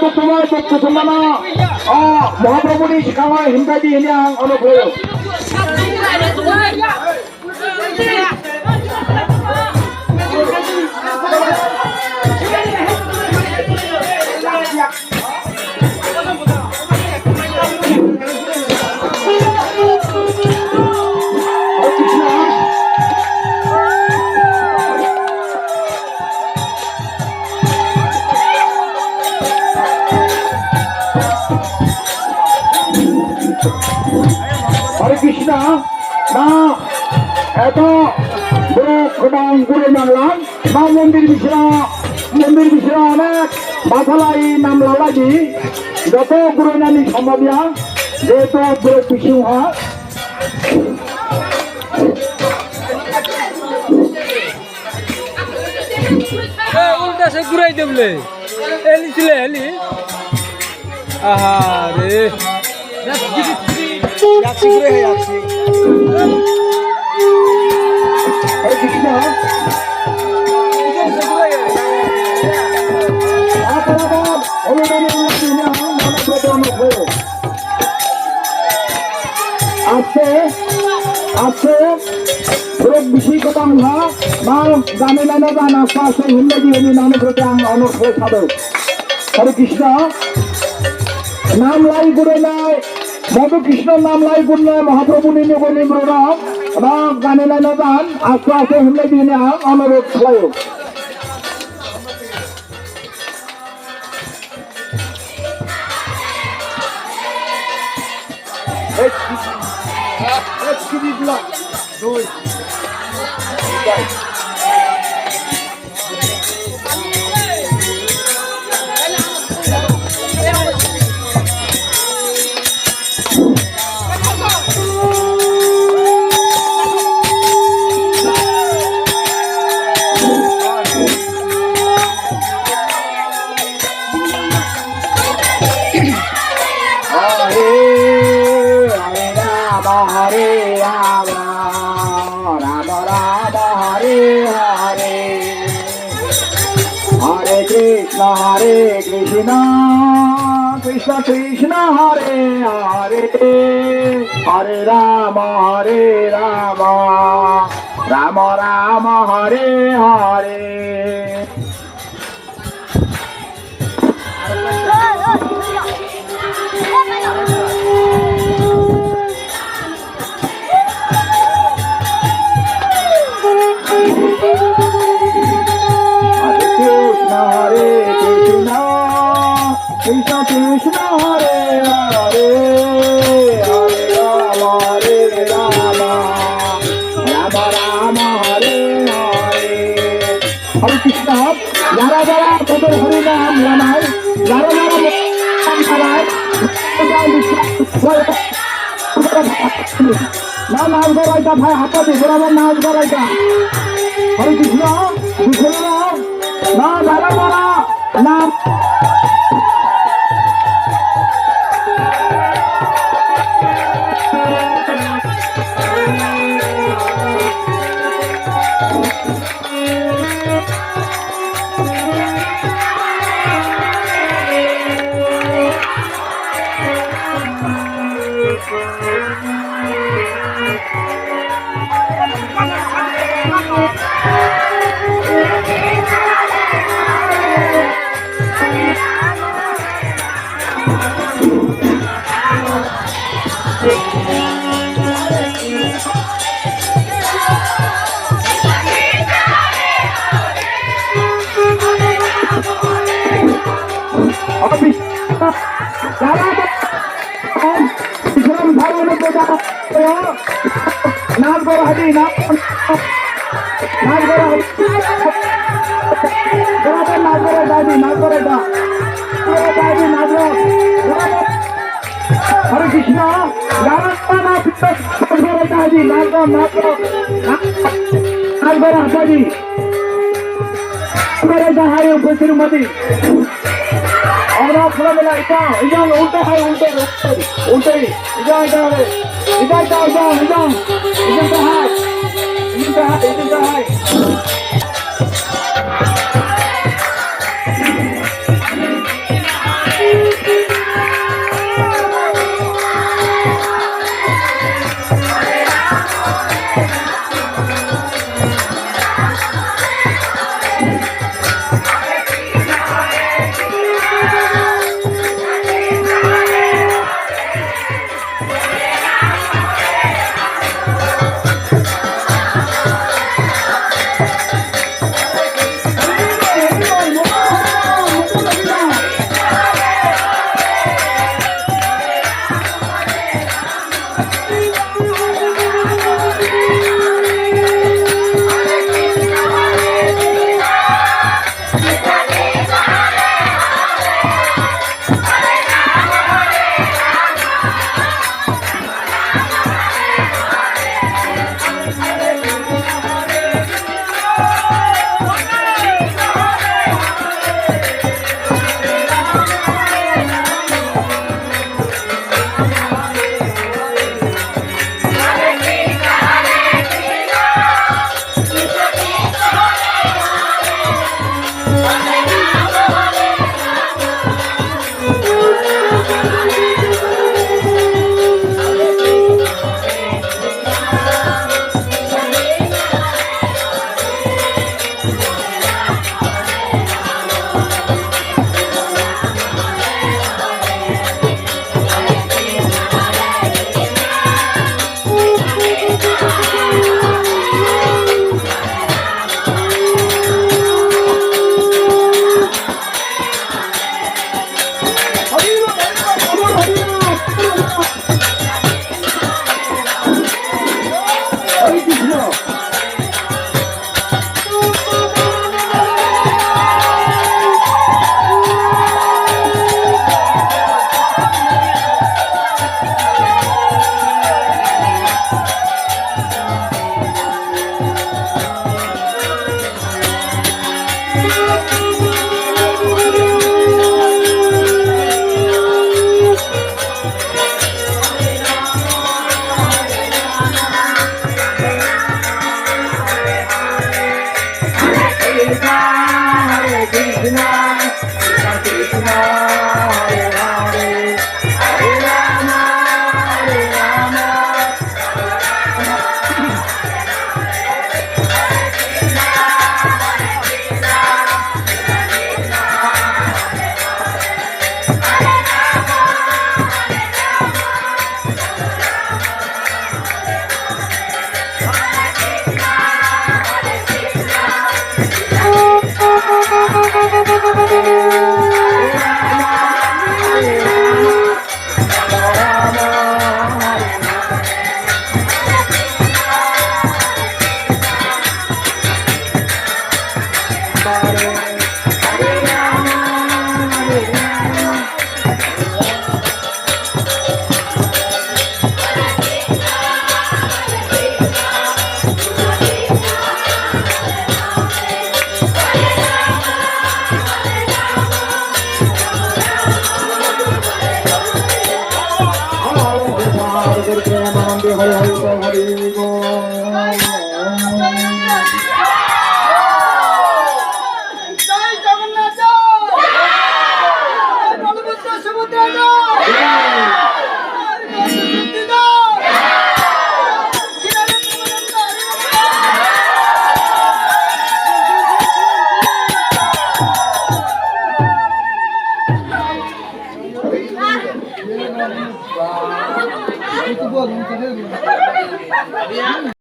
Mutumai Mutumana, Mahaprabhu Kama Hindadi Yang on the Boyo. Hare Krishna, na eto boro kodang gure nanglan, na mondir bisra onek bathalai nam lalaji, joto gure nani sambabya, jeto boro pishungha. उल्टा से गुराई देबले Eli चले Eli आहा रे याक्सी गुरे है याक्सी Hare Krishna, इधर से गुराई है apalaban oludani ulatinya mana bedono boyo. Ache Berok bisi kodang ha, mau gane nana bana fase Hindadi ini nama kodang honor koi sado. Hare Krishna, nam lai gure nai, Madhu Krishna nam lai gure nai Mahaprabhu ini gure mroram, mau gane nana ban, fase Hindadi ini honor koi. Let's give it luck. Do it. Hare Rama, Rama Rama, Hare Hare, Hare Krishna, Krishna Krishna, Hare Hare, Hare Rama, Rama Rama, Hare Hare. Krishna Krishna Hare Hare, Hare Rama, Rama Rama, Hare Hare. Hare Krishna, Yara Yara Kodor Hari Nam Lanai, Yara Yara Nam Lanai, Na naam karaita bhai hata di barabar naam karaita. Hare Krishna, Krishna na Yara Yara Nam. नाच करो हजी नाच करो दादी नाच करो दादी नाच हरे कृष्णा नाच करो दादी नाच करो हजी हरे ऊपर तिरुमति और आप थोड़ा मिला इधर उल्टे है उल्टे इधर है হরি হরি হরি বল। জয় জগন্নাথ জয় বলভদ্র সুভদ্রা জয়